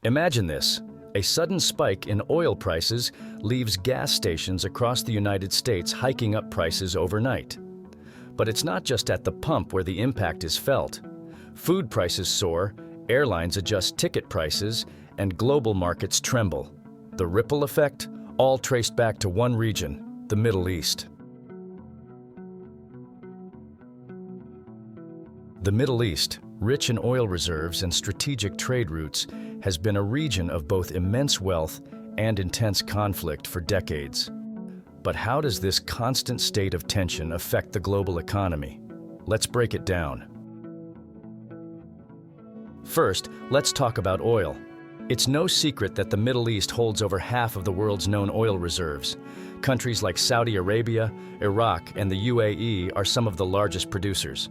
Imagine this. A sudden spike in oil prices leaves gas stations across the United States hiking up prices overnight. But it's not just at the pump where the impact is felt. Food prices soar, airlines adjust ticket prices, and global markets tremble. The ripple effect, all traced back to one region, the Middle East. The Middle East, rich in oil reserves and strategic trade routes, has been a region of both immense wealth and intense conflict for decades. But how does this constant state of tension affect the global economy? Let's break it down. First, let's talk about oil. It's no secret that the Middle East holds over half of the world's known oil reserves. Countries like Saudi Arabia, Iraq, and the UAE are some of the largest producers.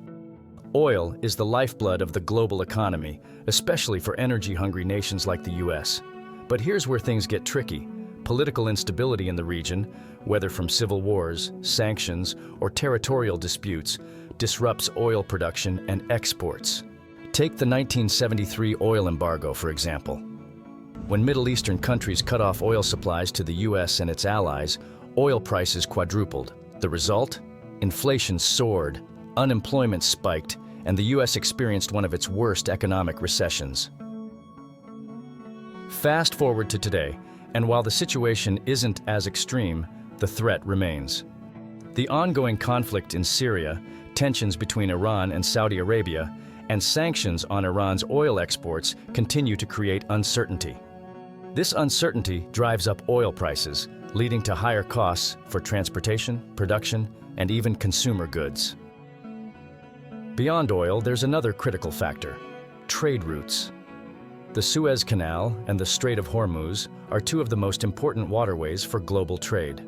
Oil is the lifeblood of the global economy, especially for energy-hungry nations like the US. But here's where things get tricky. Political instability in the region, whether from civil wars, sanctions, or territorial disputes, disrupts oil production and exports. Take the 1973 oil embargo, for example. When Middle Eastern countries cut off oil supplies to the US and its allies, oil prices quadrupled. The result? Inflation soared, unemployment spiked, and the US experienced one of its worst economic recessions. Fast forward to today, and while the situation isn't as extreme, the threat remains. The ongoing conflict in Syria, tensions between Iran and Saudi Arabia, and sanctions on Iran's oil exports continue to create uncertainty. This uncertainty drives up oil prices, leading to higher costs for transportation, production, and even consumer goods. Beyond oil, there's another critical factor: trade routes. The Suez Canal and the Strait of Hormuz are two of the most important waterways for global trade.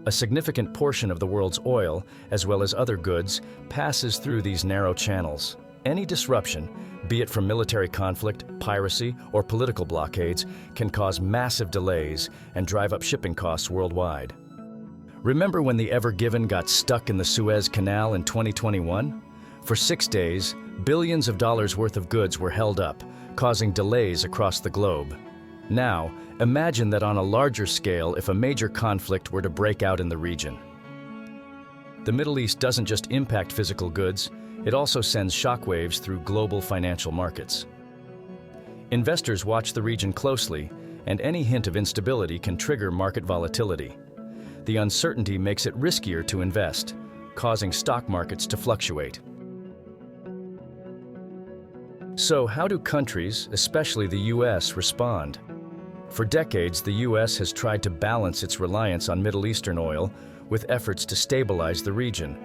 A significant portion of the world's oil, as well as other goods, passes through these narrow channels. Any disruption, be it from military conflict, piracy, or political blockades, can cause massive delays and drive up shipping costs worldwide. Remember when the Ever Given got stuck in the Suez Canal in 2021? For 6 days, billions of dollars worth of goods were held up, causing delays across the globe. Now, imagine that on a larger scale if a major conflict were to break out in the region. The Middle East doesn't just impact physical goods, it also sends shockwaves through global financial markets. Investors watch the region closely, and any hint of instability can trigger market volatility. The uncertainty makes it riskier to invest, causing stock markets to fluctuate. So how do countries, especially the US, respond? For decades, the US has tried to balance its reliance on Middle Eastern oil with efforts to stabilize the region.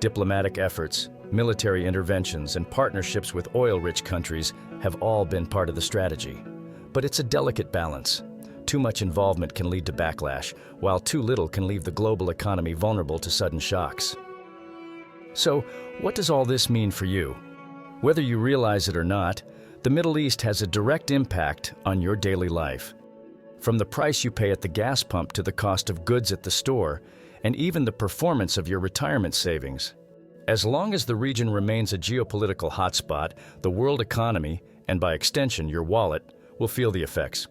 Diplomatic efforts, military interventions, and partnerships with oil-rich countries have all been part of the strategy. But it's a delicate balance. Too much involvement can lead to backlash, while too little can leave the global economy vulnerable to sudden shocks. So, what does all this mean for you? Whether you realize it or not, the Middle East has a direct impact on your daily life. From the price you pay at the gas pump to the cost of goods at the store, and even the performance of your retirement savings. As long as the region remains a geopolitical hotspot, the world economy, and by extension your wallet, will feel the effects.